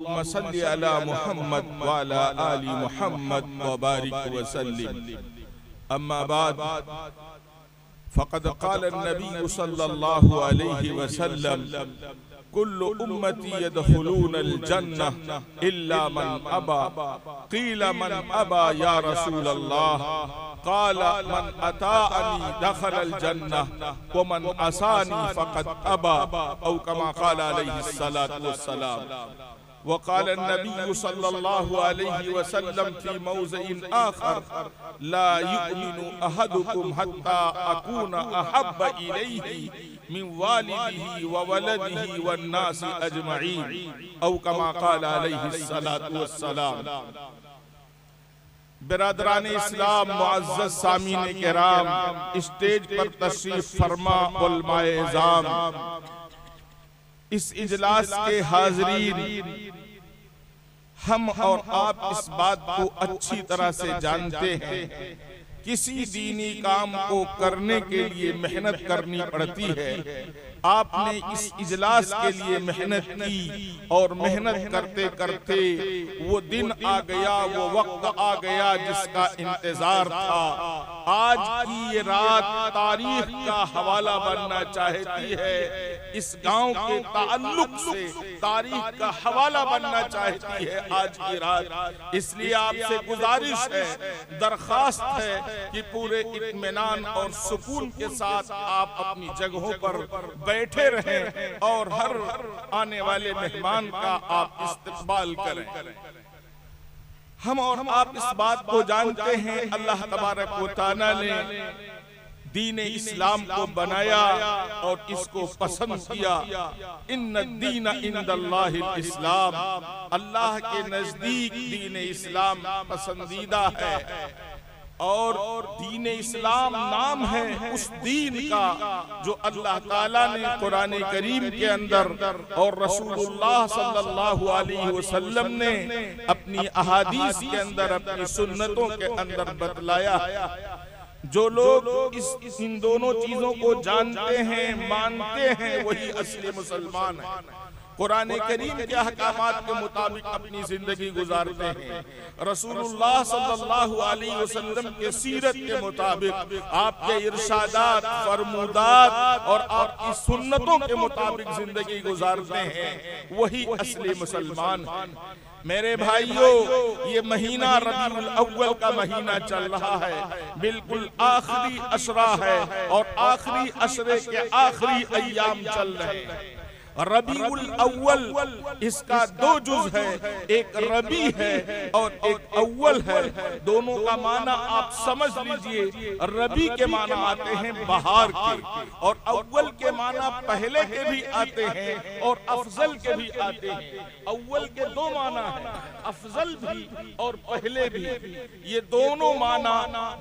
मसल्ली अला मुहम्मद व अला आलि मुहम्मद व बारिक वसल्लिम। अम्मा बाद फ़क़द क़ाल नबी सल्लल्लाहु अलैहि वसल्लम कुल्लु उम्मती यदखुलूनल जन्नह इल्ला मन अबा। क़ील मन अबा या रसूलल्लाह। क़ाल मन अताअनी दखलल जन्नह व मन असानी फ़क़द अबा। औ कमा क़ाल अलैहिस्सलातु वस्सलाम। वक़ाल नबी सल्लल्लाहु अलैहि वसल्लम फ़ी मौज़िइन आख़र ला युमिनु अहदुकुम हत्ता अकूना अहब्ब इलैहि मिन वालिदिही व वलदिही वन्नासि अजमईन। औ कमा क़ाल अलैहिस्सलातु वस्सलाम। बिरादरान इस्लाम, मुअज़्ज़ज़ सामीन किराम, स्टेज पर तशरीफ फरमा उलमाए इज़ाम, इस इजलास के हाज़रीन, हम और आप इस बात को अच्छी तरह से जानते हैं, किसी दीनी काम को करने के लिए मेहनत करनी पड़ती है। आपने इस इजलास के लिए मेहनत की और मेहनत करते करते वो दिन आ गया, वो वक्त आ गया जिसका इंतजार था। आज की ये रात तारीख का हवाला बनना चाहती है, इस गांव के ताल्लुक से तारीख का हवाला बनना चाहती है आज की रात। इसलिए आपसे गुजारिश है, दरखास्त है कि पूरे इत्मीनान और सुकून के साथ आप अपनी जगहों पर बैठे रहें और हर आने वाले मेहमान का आप इस्तकबाल करें। हम और आप इस बात को जानते हैं, अल्लाह तबारक व तआला ने दीन इस्लाम को बनाया और इसको पसंद किया। इन्ना दीन इंदल्लाहिल इस्लाम, अल्लाह के नजदीक दीन इस्लाम पसंदीदा है। और दीन इस्लाम नाम है उस दीन का जो अल्लाह ताला ने कुरान करीम के अंदर और रसूलुल्लाह सल्लल्लाहु अलैहि वसल्लम ने अपनी अहादीस के अंदर, अपनी सुन्नतों के अंदर बतलाया। जो लोग इन दोनों चीजों को जानते हैं, मानते हैं, वही असली मुसलमान है। कुरान करीम के अहकामात के मुताबिक अपनी जिंदगी गुजारते हैं, रसूलुल्लाह सल्लल्लाहु अलैहि वसल्लम के सीरत के मुताबिक, आपके इरशादात, फरमूदात और आपकी सुन्नतों के मुताबिक जिंदगी गुजारते हैं, वही असली मुसलमान है। मेरे भाइयों, ये महीना रबीउल अव्वल का महीना चल रहा है, बिल्कुल आखिरी अशरा है और आखिरी अशरे के आखिरी अय्याम चल रहे हैं। रबीउल अव्वल इसका दो जुज है, एक रबी है और एक अव्वल है। दोनों का माना आप समझ लीजिए। रबी के माना आते हैं बहार के, और अव्वल के माना पहले के भी आते हैं और अफजल के भी आते हैं। अव्वल के दो माना है, अफजल भी और पहले भी। ये दोनों माना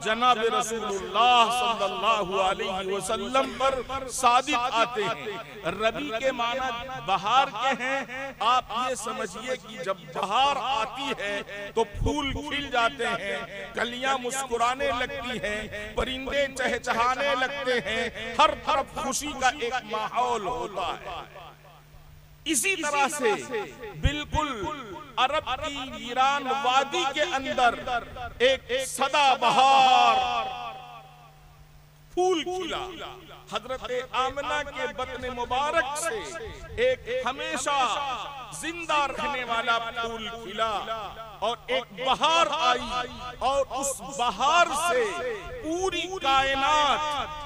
जनाब रसूलुल्लाह सल्लल्लाहु अलैहि वसल्लम पर सादिक आते हैं। रबी के माना बहार के हैं। आप ये समझिए कि जब बहार आती है तो फूल खिल जाते हैं, कलियां मुस्कुराने लगती हैं, परिंदे चहचहाने लगते हैं, हर तरफ खुशी का एक माहौल होता है। इसी तरह से बिल्कुल अरब की वीरान वादी के अंदर एक सदाबहार फूल खिला। हजरत आमिना के बतन मुबारक से एक हमेशा जिंदा रहने वाला फूल खिला और एक बहार आई, और उस बहार से पूरी कायनात,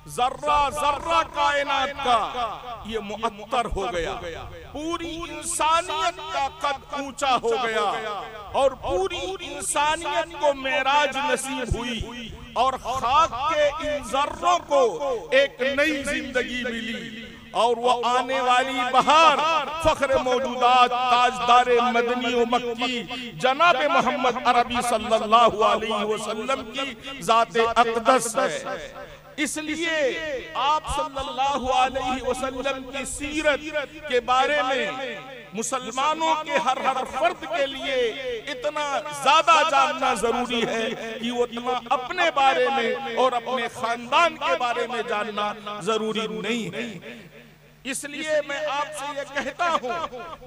जर्रा जर्रा कायनात का ये मुअत्तर हो गया। पूरी इंसानियत का कद ऊंचा हो गया और पूरी इंसानियत को मेराज नसीब हुई और खाक के इन जर्रों को एक नई जिंदगी मिली। और वो आने वाली बहार फख्र मौजूदात, ताजदारे मदनी व मक्की जनाब मोहम्मद अरबी सल्लल्लाहु अलैहि वसल्लम की जाते अक़दस है। इसलिए आप सल्लल्लाहु अलैहि वसल्लम की सीरत के बारे में मुसलमानों के हर फर्द के लिए इतना ज्यादा जानना जरूरी है कि वो इतना अपने बारे में और अपने खानदान के बारे में जानना जरूरी नहीं है। इसलिए मैं आपसे ये कहता हूँ,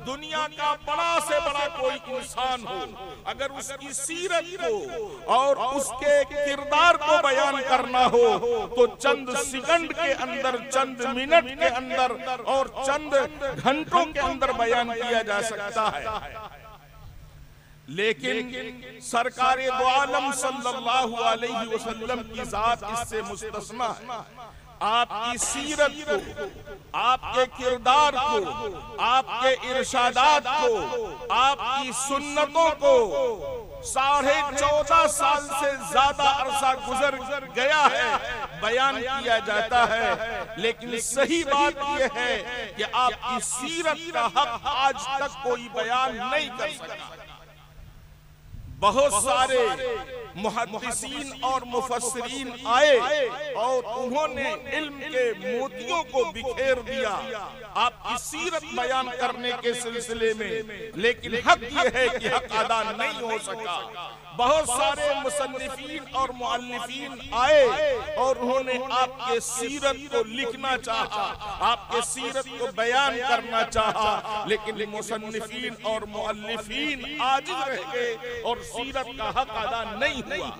दुनिया का बड़ा से बड़ा कोई इंसान हो, अगर उसकी सीरत को और उसके किरदार को बयान करना हो तो चंद सेकंड के अंदर, चंद मिनट के अंदर और चंद घंटों के अंदर बयान किया जा सकता है। लेकिन सरकारे दो आलम सल्लल्लाहु अलैहि वसल्लम की जात इससे मुस्तस्ना है। आपकी सीरत को, आपके किरदार को, आपके इरशादात को, आपकी सुन्नतों को 14.5 साल से ज्यादा अरसा गुजर गया है, बयान किया जाता है। लेकिन सही बात यह है कि आपकी सीरत का हक आज तक कोई बयान नहीं कर सका। बहुत सारे मुहद्दिसीन और मुफस्सिरीन आए और उन्होंने इल्म के मोतियों को बिखेर दिया आपकी सीरत बयान करने के सिलसिले में, लेकिन हक ये है कि हक अदा नहीं हो सका। बहुत सारे मुसन्निफीन और मुअल्लिफीन आए और उन्होंने आपके सीरत को लिखना चाहा, आपके सीरत को बयान करना चाहा, लेकिन मुसन्निफीन और मुअल्लिफीन आजिज रह गए और सीरत का हक अदा नहीं हुआ।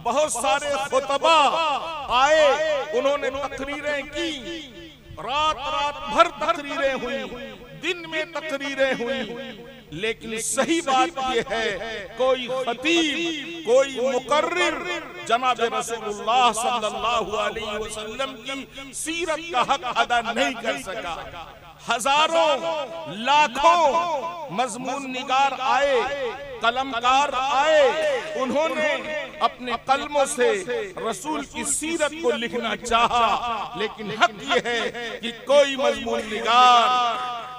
बहुत सारे खुतबा आए, उन्होंने तकरीरें की, रात भर तकरीरें हुई, दिन में तकरीरें हुई, लेकिन सही बात यह है कोई खतीब, कोई मुकर्रिर जनाब रसूलुल्लाह सल्लल्लाहु अलैहि वसल्लम की सीरत का हक अदा नहीं कर सका। हजारों लाखों मजमून निगार आए, कलमकार आए, उन्होंने अपने कलमों से रसूल की सीरत को लिखना चाहा, लेकिन हक ये है कि कोई मजमून निगार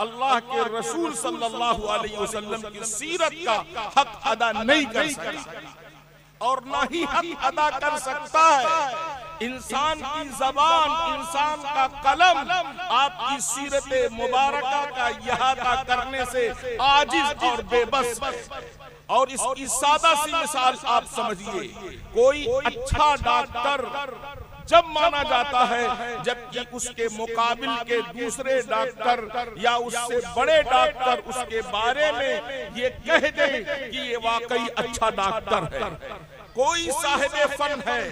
अल्लाह के रसूल सल्लल्लाहु अलैहि वसल्लम की सीरत का हक अदा नहीं कर सकता और ना ही हक अदा कर सकता है। इंसान की जबान, इंसान का कलम आपकी सीरत मुबारका का इहाता करने से आजिज और बेबस। और इसकी सादा सी मिसाल आप समझिए, कोई अच्छा डॉक्टर जब माना जाता है जबकि उसके मुकाबिल के दूसरे डॉक्टर या उससे बड़े डॉक्टर उसके बारे में ये कह दे कि ये वाकई अच्छा डॉक्टर है। कोई साहिब फन है,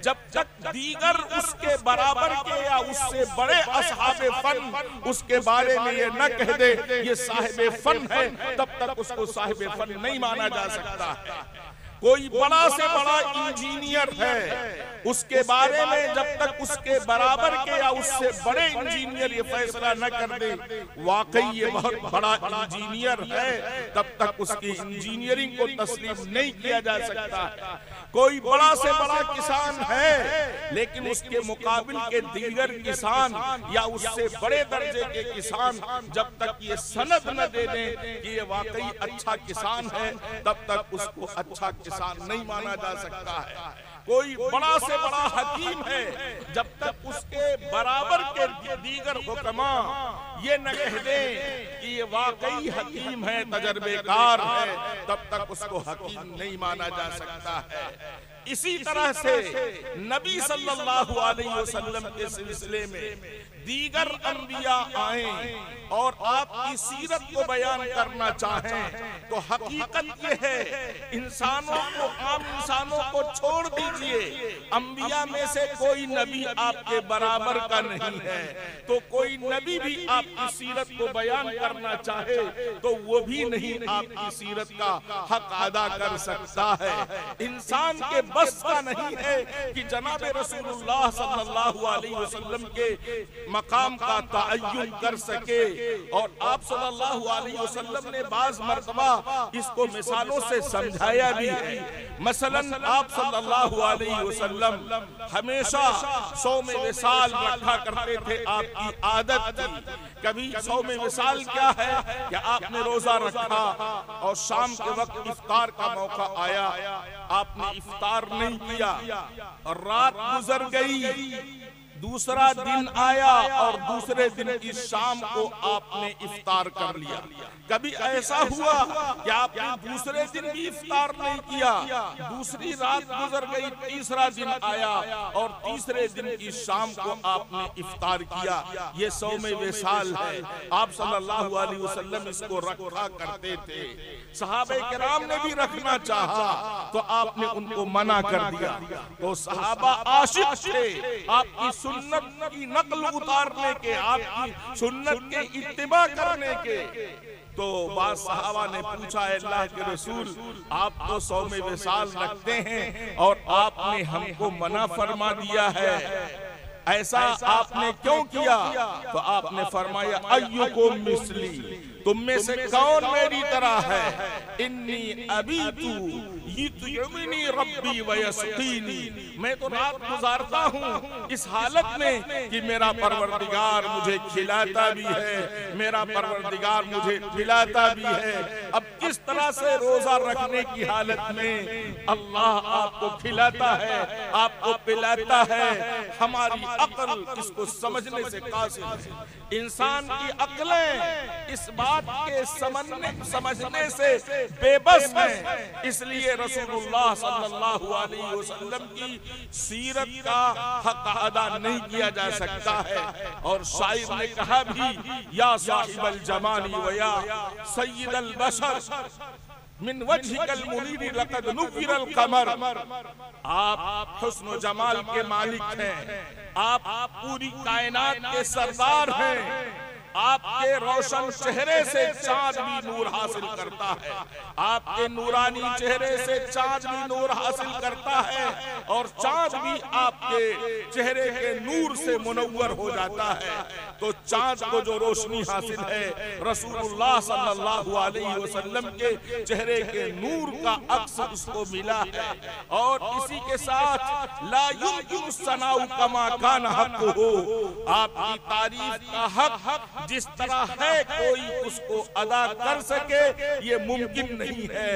जब तक दीगर उसके बराबर के या उससे बड़े असहाबे फन उसके बारे में ये न कह दे ये साहिब फन है, तब तक उसको साहिब फन नहीं माना जा सकता है। कोई बड़ा से बड़ा इंजीनियर है, उसके बारे में जब तक उसके बराबर के या उससे बड़े इंजीनियर ये फैसला न कर दे वाकई ये बहुत बड़ा इंजीनियर है, तब तक उसकी इंजीनियरिंग को तस्लीम नहीं किया जा सकता है। कोई बड़ा से बड़ा किसान है, लेकिन उसके मुकाबिल के दीगर किसान या उससे बड़े दर्जे के किसान जब तक ये सनद न दे दें कि ये वाकई अच्छा किसान है, तब तक उसको अच्छा किसान नहीं माना जा सकता है। कोई बड़ा से बड़ा हकीम है, जब तक उसके बराबर के दीगर हुक्मा ये न कह दें कि ये वाकई हकीम है, तजर्बेकार है, तब तक उसको हकीम नहीं माना जा सकता है। इसी तरह से नबी सल्लल्लाहु अलैहि वसल्लम के सिलसिले में दीगर अंबिया आए और आपकी सीरत को बयान करना चाहें तो हकीकत ये है इंसानों को, आम इंसानों को छोड़ दीजिए, अंबिया में से कोई नबी आपके बराबर का नहीं है, तो कोई नबी भी आपकी सीरत को बयान करना चाहे तो वो भी नहीं आपकी सीरत का हक अदा कर सकता है। इंसान के बस का नहीं है कि जनाब रसूलुल्लाह सल्लल्लाहु अलैहि वसल्लम के मकाम का तअय्युन कर सके। और आप सल्लल्लाहु अलैहि वसल्लम ने बाज मर्तबा इसको मिसालों से समझाया भी है। मसलन आप सल्लल्लाहु अलैहि वसल्लम हमेशा 100 में विसाल रखा करते थे, आपकी आदत थी। कभी 100 में विसाल क्या है कि आपने रोजा रखा और शाम के वक्त इफ्तार का मौका आया, आपने इफ्तार नहीं किया और रात गुजर गई, दूसरा दिन आया और दूसरे दिन की शाम को आपने इफ्तार कर लिया। कभी ऐसा हुआ कि आपने दूसरे दिन भी इफ्तार नहीं किया, दूसरी रात गुजर गई, तीसरा दिन आया और तीसरे दिन की शाम को आपने इफ्तार किया। ये सौमे विसाल है। आप सल्लल्लाहु अलैहि वसल्लम इसको रखा करते थे। सहाबे किराम ने भी रखना चाहा तो आपने उनको मना कर दिया। तो सहाबा आशिक थे आपकी सुन्नत की नकल उतारने के, आपकी सुन्नत के इत्तिबा करने के। तो बाद सहाबा ने पूछा, अल्लाह के रसूल आप तो सौमे विसाल रखते हैं और आपने हमको मना फरमा दिया है, ऐसा आपने क्यों किया? तो आपने फरमाया, अय्युकुम मिस्ली, तुम में से कौन मेरी तरह है? इन्नी अबीतु युतइमुनी रब्बी व यस्कीनी, मैं तो रात गुजारता हूँ इस हालत में कि मेरा परवरदिगार मुझे खिलाता भी है, मेरा परवरदिगार मुझे पिलाता भी है। अब किस तरह से रोजा रखने की हालत में अल्लाह आपको खिलाता है, आपको पिलाता है? हमारी अक्ल इसको समझने से कासिर है। इंसान की अक्लें इस बात के समझने से बेबस है। इसलिए रसूलुल्लाह सल्लल्लाहु अलैहि वसल्लम की सीरत का हक अदा नहीं किया जा सकता है। और शायर ने कहा भी, या साहिबल जमानी व या सय्यदल बशर मिन वजहिकल मुनीर लक़द नुव्विरल क़मर। आप हुस्न जमाल के मालिक हैं, आप पूरी कायनात के सरदार हैं। आपके रोशन चेहरे से चांद भी नूर हासिल करता है, आपके नूरानी चेहरे से चांद भी नूर हासिल करता है और चांद भी आपके चेहरे के नूर से मुनव्वर हो जाता है। तो चांद को जो रोशनी हासिल है रसूलुल्लाह सल्लल्लाहु अलैहि वसल्लम के चेहरे के नूर का अक्स उसको मिला है। और इसी के साथ ला युमकिनु सनाउ कमा कान हक़्क़ुहु, आपकी तारीफ का हक जिस तरह है कोई उसको अदा कर सके ये मुमकिन नहीं है।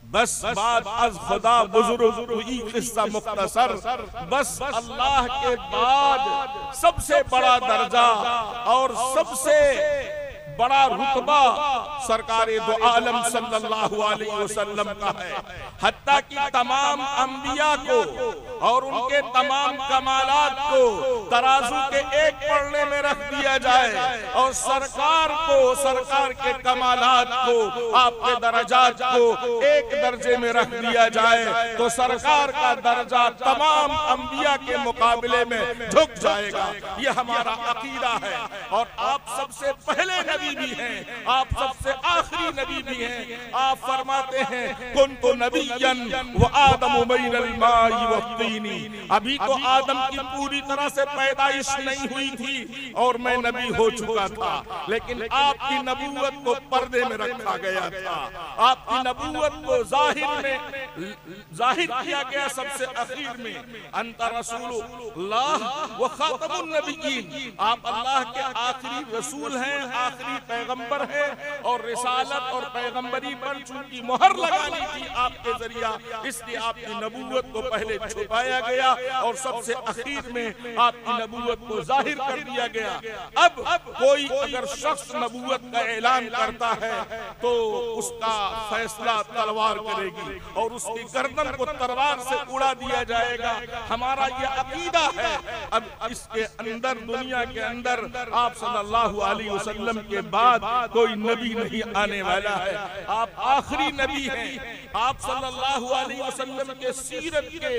बस बात अज खुदा बुजुर्ग हुई किस्सा मुख्तसर, बस अल्लाह के बाद सबसे बड़ा दर्जा और सबसे बड़ा रुतबा सरकारे दो आलम सल्लल्लाहु अलैहि वसल्लम का है। हत्ता कि तमाम अंबिया को और उनके तमाम कमालात को तराजू के एक पलड़े में रख दिया जाए और सरकार को, सरकार के कमालात को, आपके दर्जात को एक दर्जे में रख दिया जाए तो सरकार का दर्जा तमाम अंबिया के मुकाबले में झुक जाएगा। ये हमारा अकीदा है। और आप सबसे पहले नबी भी हैं, आप सबसे आखिरी नबी भी हैं। आप फरमाते हैं, कुन्तु नबिय्यन व आदम बैनल माई व तीनी, अभी तो आदम की पूरी तरह से पैदाइश नहीं हुई थी और मैं नबी हो चुका था, लेकिन आपकी नबूवत को पर्दे में रखा गया था, आपकी नबूवत को जाहिर किया गया सबसे आखिर में। अंत रसूलुल्लाह व खातमुन नबिय्यीन, आप अल्लाह के आखिरी रसूल हैं, आखिरी पैगंबर है और रिसालत और पैगंबरी पर चूंकि मोहर लगानी थी आपके जरिया, इसलिए आपकी नबूवत को पहले छुपाया गया और सबसे आखिर में आपकी नबूवत को जाहिर कर दिया गया। अब कोई अगर शख्स नबूवत का ऐलान करता है तो उसका फैसला तलवार करेगी और उसकी गर्दन को तलवार से उड़ा दिया जाएगा। हमारा यह अकीदा है। अब इसके अंदर, दुनिया के अंदर आप सल्लल्लाहु अलैहि वसल्लम के बाद कोई नबी नहीं आने वाला है। आप आखिरी नबी हैं। आप सल्लल्लाहु अलैहि वसल्लम के सीरत के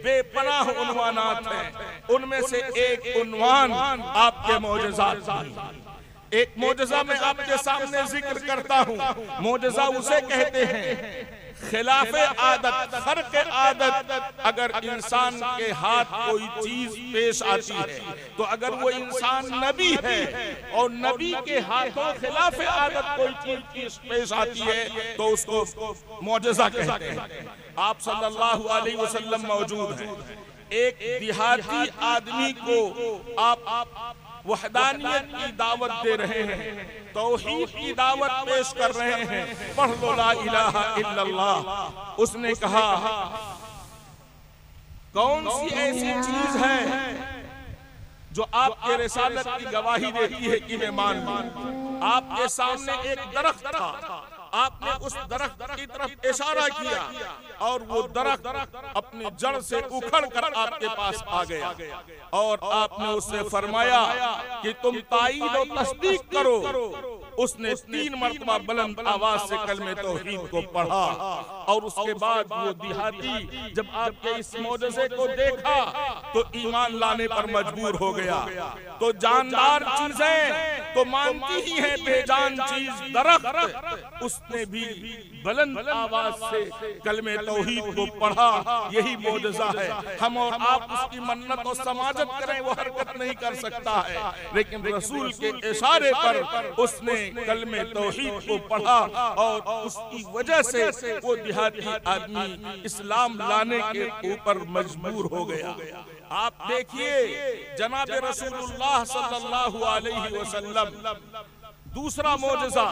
बेपनाह उन्वानात हैं। उनमें से एक उन्वान आपके मोजज़ात हैं। एक मोजज़ा मैं आपके सामने जिक्र करता हूँ। मोजज़ा उसे कहते हैं खिलाफे आदत, खर्क आदत। अगर इंसान के हाथ कोई चीज पेश आती है तो अगर वो इंसान नबी है और नबी के हाथों खिलाफे आदत कोई चीज पेश आती है तो उसको मौजज़ा कहते हैं। आप सल्लल्लाहु अलैहि वसल्लम मौजूद हैं। एक देहाती आदमी को आप वहदानियत की दावत दे रहे हैं, तौहीद की दावत पेश कर रहे हैं, पढ़ लो ला इलाहा इल्लल्लाह। उसने कहा कौन सी ऐसी चीज है जो आपके रिसालत की गवाही देती है कि मैं मान लूं? आपके सामने एक दरख्त था, आपने उस दरख्त की तरफ इशारा किया और वो दरख्त अपनी जड़ से उखड़ कर आपके पास आ गया और आपने उससे फरमाया कि तुम ताईद और तस्दीक करो। उसने 3 मरतबा बुलंद आवाज से कलमे तौहीद को पढ़ा और उसके बाद वो देहाती जब आपके इस मौजज़े को देखा तो ईमान लाने पर मजबूर हो गया। तो जानदार चीजें तो मानती ही हैं, बेजान चीज दरख्त, उसने भी बुलंद आवाज से कलमे तौहीद को पढ़ा। यही मौजज़ा है। हम और आप उसकी मन्नत और समाजत करें, वो हरकत नहीं कर सकता है, लेकिन रसूल के इशारे पर उसने कलमे तौहीद को पढ़ा और उसकी वजह से वो देहाती आदमी इस्लाम लाने के ऊपर मजबूर हो गया। आप देखिए जनाब रसूलुल्लाह सल्लल्लाहु अलैहि वसल्लम, दूसरा मौजज़ा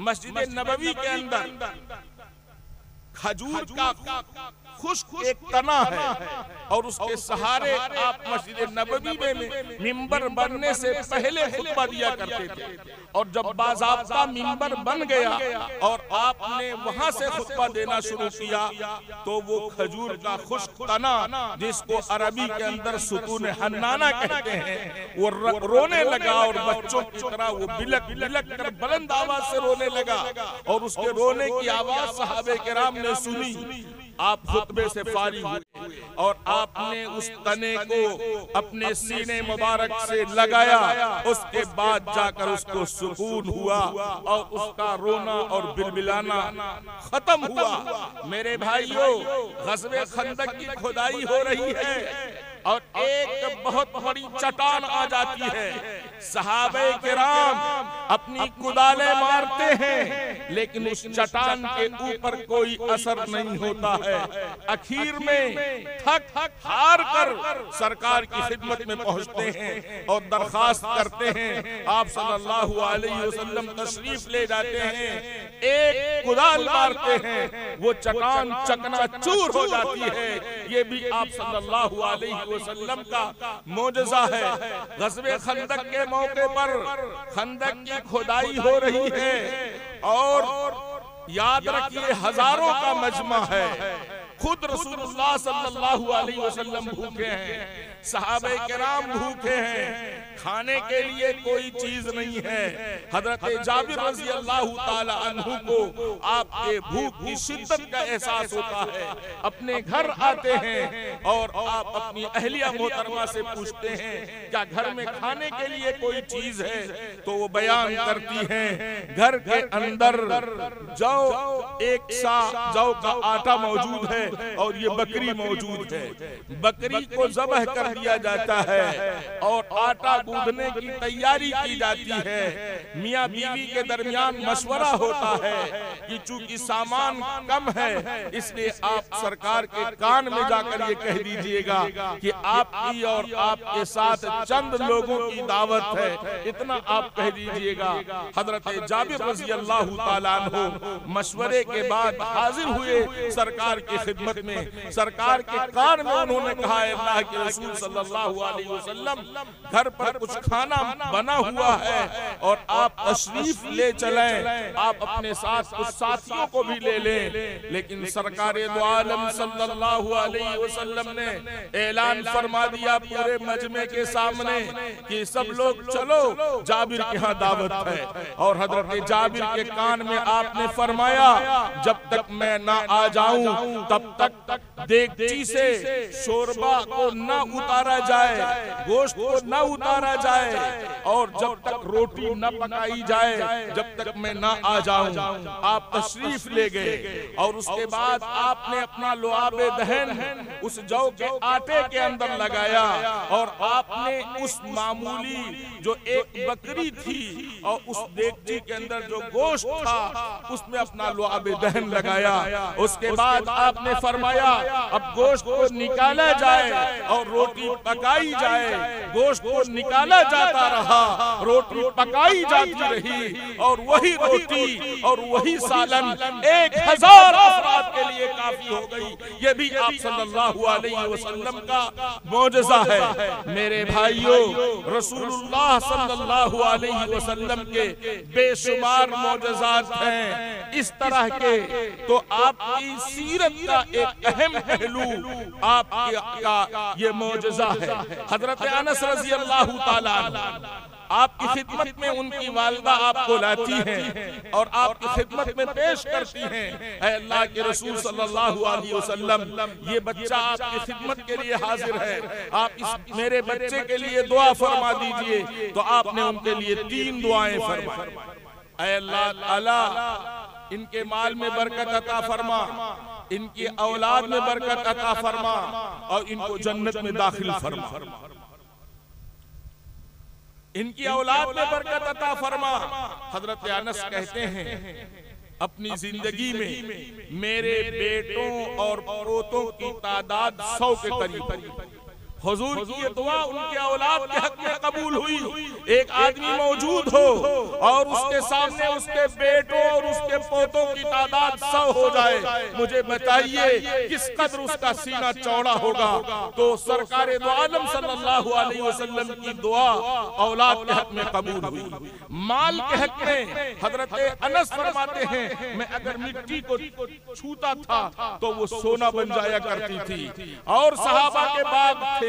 मस्जिद नबवी के अंदर खजूर का खुश्क एक तना है और उसके सहारे आप मस्जिद नबवी में मिंबर बनने से पहले खुतबा दिया करते थे। और जब बाज़ाब्ता मिंबर बन गया और आपने वहां से खुतबा देना शुरू किया तो वो खजूर का खुश्क तना, जिसको अरबी के अंदर सुतून हन्नाना कहते हैं, वो रोने लगा और बच्चों की तरह वो बिलक बिलक कर बुलंद आवाज से रोने लगा। और उसके रोने की आवाज सहाबे किराम ने सुनी। आप खुतबे से फारिग हुए और आपने उस तने को अपने सीने मुबारक से लगाया। उसके बाद जाकर उसको सुकून हुआ और उसका रोना और बिलबिलाना खत्म हुआ। मेरे भाइयों, ग़ज़वे खंदक की खुदाई हो रही है और एक बहुत बड़ी चट्टान आ जाती है। सहाबे किराम अपनी कुदालें मारते हैं लेकिन उस चट्टान के ऊपर कोई असर नहीं होता है। आखिर में थक हार कर सरकार की खिदमत में पहुंचते हैं और दरखास्त करते हैं। आप सल्लल्लाहु अलैहि वसल्लम तशरीफ ले जाते हैं, एक कुदाल मारते हैं, वो चट्टान चकनाचूर हो जाती है। ये भी आप सल्लल्लाहु अलैहि वसल्लम का मौजज़ा है। ग़ज़वे खंदक के मौके पर खंदक की खुदाई हो रही है और याद रखिए हजारों का मजमा है। खुद रसूलुल्लाह सल्लल्लाहु अलैहि वसल्लम भूखे हैं, सहाबे किराम भूखे हैं, खाने के लिए कोई चीज नहीं है। हजरत जाबिर रज़ी अल्लाह ताला अन्हु को आपके भूख की शिद्दत का एहसास होता है। अपने घर आते हैं और आप अपनी अहलिया मोहतरमा से पूछते हैं क्या घर में खाने के लिए कोई चीज है? तो वो बयान करती हैं घर के अंदर जौ, एक सा जौ का आटा मौजूद है और ये बकरी मौजूद है। बकरी को ज़बह कर दिया जाता है और आटा गूंदने की तैयारी की जाती है। मियाँ बीवी के दरमियान मशवरा होता है कि चूंकि सामान कम है इसलिए आप सरकार के कान में जाकर ये कह दीजिएगा कि आपकी और आपके साथ चंद लोगों की दावत है, इतना आप कह दीजिएगा। हजरत जाबिर रज़ी अल्लाह ताला अन्हु मशवरे के बाद हाजिर हुए सरकार की खिदमत में। सरकार के कान में उन्होंने कहा, अल्लाह के रसूल सल्लल्लाहु अलैहि वसल्लम, घर पर कुछ खाना बना हुआ है और आप तशरीफ ले चलें, आप अपने साथ कुछ साथियों को भी ले लें। लेकिन सरकार दो आलम सल्लल्लाहु अलैहि वसल्लम ने ऐलान फरमा दिया पूरे मजमे के सामने कि सब लोग चलो, जाबिर के यहाँ दावत है। और हजरत जाबिर के कान में आपने फरमाया जब तक मैं ना आ जाऊं तब तक देगची से शोरबा को न उतारा जाए, गोश्त को न उतारा जाए और जब तक रोटी न पकाई जाए जब तक मैं न आ जाऊं। आप तशरीफ ले गए और उसके बाद आपने अपना लुआबे दहन उस जौ के आटे के अंदर लगाया और आपने उस मामूली जो एक बकरी थी और उस देगची के अंदर जो गोश्त था उसमें अपना लुआबे दहन लगाया। उसके बाद आपने फरमाया अब गोश्त को निकाला जाए और रोटी पकाई जाए। गोश्त को निकाला जाता रहा, रोटी पकाई जाती रही और वही रोटी और वही सालन 1000 अफराद के लिए काफी हो गई। ये भी आप सल्लल्लाहु अलैहि वसल्लम का मौजज़ा है। मेरे भाइयों, रसूलुल्लाह सल्लल्लाहु अलैहि वसल्लम के बेशुमार मौजज़ात हैं इस तरह के। तो आपकी सीरत का एक अहम पहलू आपका ये मौजज़ा है। हजरत अनस रज़ी अल्लाहु ताला आपकी खिदमत में उनकी वालिदा आपको लाती हैं और आपकी खिदमत में पेश करती हैं, ऐ अल्लाह के रसूल सल्लल्लाहु अलैहि वसल्लम, ये बच्चा आपकी खिदमत के लिए हाजिर है, आप इस मेरे बच्चे के लिए दुआ फरमा दीजिए। तो आपने उनके लिए 3 दुआएं फरमाई। ऐ अल्लाह ताला इनके माल में बरकत अता फरमा, इनकी औलाद में बरकत अता फरमा और इनको जन्नत में दाखिल फरमा। इनकी औलाद में बरकत अता फरमा। हजरत अनस कहते हैं अपनी जिंदगी में मेरे बेटों और पोतों की तादाद 100 के करीब। हुजूर की ये दुआ उनके औलाद के हक में कबूल हुई। एक आदमी मौजूद हो और उसके सामने उसके बेटों और उसके पोतों की तादाद 100 हो जाए, मुझे बताइए किस कदर उसका सीना चौड़ा होगा। तो सरकार दो आलम सल्लल्लाहु अलैहि वसल्लम की दुआ औलाद के हक में कबूल हुई। माल के हक में हजरत अनस फरमाते हैं मैं अगर मिट्टी को छूता था तो वो सोना बन जाया करती थी। और सहाबा के बाग थे,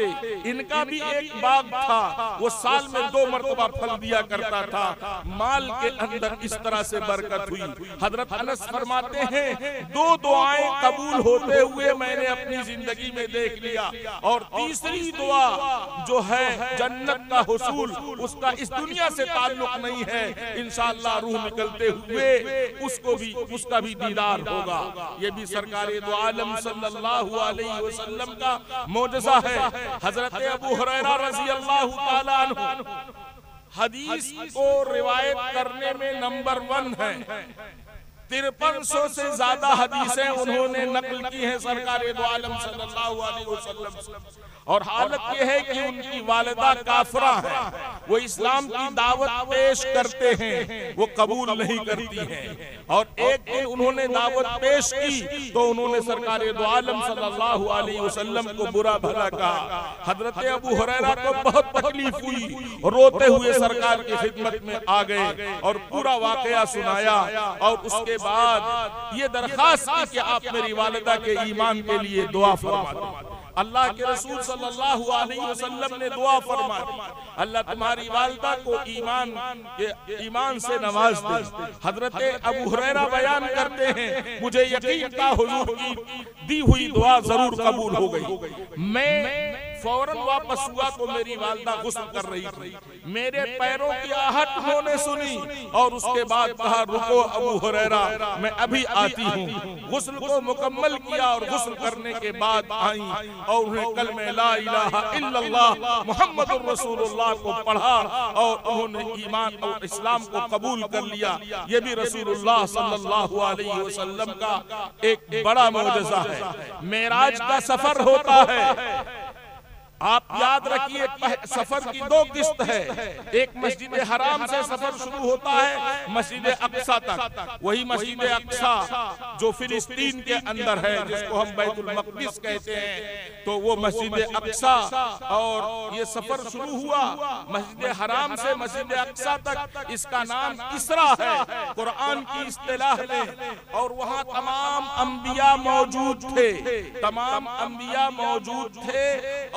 इनका भी एक बाग था, वो साल में 2 मरतबा फल दिया करता था। माल के अंदर इस तरह से बरकत हुई। हजरत अनस फरमाते हैं 2 दुआएं कबूल होते हुए मैंने अपनी जिंदगी में देख लिया और तीसरी दुआ जो है जन्नत का हुसूल, उसका इस दुनिया से ताल्लुक नहीं है, इंशाअल्लाह रूह निकलते हुए उसका भी दीदार होगा। ये भी सरकार दो आलम सल्लल्लाहु अलैहि वसल्लम का मौजज़ा है। हजरत अबू हुरैरा रज़ी अल्लाहु ताला अन्हु हदीस को रिवायत करने में नंबर 1 है। 5300 से ज्यादा हदीसें उन्होंने नकल की हैं सरकार दो आलम सल्लल्लाहु अलैहि वसल्लम। और हालत यह है कि उनकी वालिदा काफरा है, वो इस्लाम की दावत पेश करते हैं, वो कबूल नहीं करती हैं। और एक दिन उन्होंने दावत पेश की तो उन्होंने सरकार दो आलम सल्लल्लाहु अलैहि वसल्लम को बुरा भला कहा। हजरत अबू हुरैरा को बहुत तकलीफ हुई, रोते हुए सरकार की खिदमत में आ गए और पूरा वाकया सुनाया और उसके बाद ये दरखास्त की कि आप मेरी वालिदा के ईमान के लिए दुआ फरमा दो। अल्लाह के रसूल सल्लल्लाहु अलैहि वसल्लम ने दुआ फरमाई, अल्लाह तुम्हारी वालिदा को ईमान से नवाज दे। हजरत अबू हुरैरा बयान करते हैं मुझे यकीन था हुजूर की दी हुई दुआ जरूर कबूल हो गई। मैं फौरन वापस हुआ तो मेरी वालिदा गुस्ल कर रही थी। मेरे पैरों की आहट उन्होंने सुनी और उसके बाद कहा रुको अबू हुरैरा मैं अभी आती हूँ। गुस्ल को मुकम्मल किया और गुस्ल करने के बाद आई और उन्हें कलमे ला इलाहा इल्लल्लाह मुहम्मदुर रसूलुल्लाह को पढ़ा और उन्होंने ईमान और इस्लाम को कबूल कर लिया। ये भी रसूलुल्लाह सल्लल्लाहु अलैहि वसल्लम का एक बड़ा मौजज़ा है। मेराज का सफर होता है, आप याद रखिए सफर की 2 किस्त है। एक मस्जिद हराम से सफर शुरू होता है मस्जिद अक्सा तक, वही मस्जिद अक्सा जो फिलिस्तीन के अंदर है जिसको हम बैतुल मक़दिस कहते हैं। तो वो मस्जिद अक्सा और ये सफर शुरू हुआ मस्जिद हराम से मस्जिद अक्सा तक, इसका नाम इसरा है कुरान की इस्तिलाह में। और वहाँ तमाम अंबिया मौजूद थे, तमाम अंबिया मौजूद थे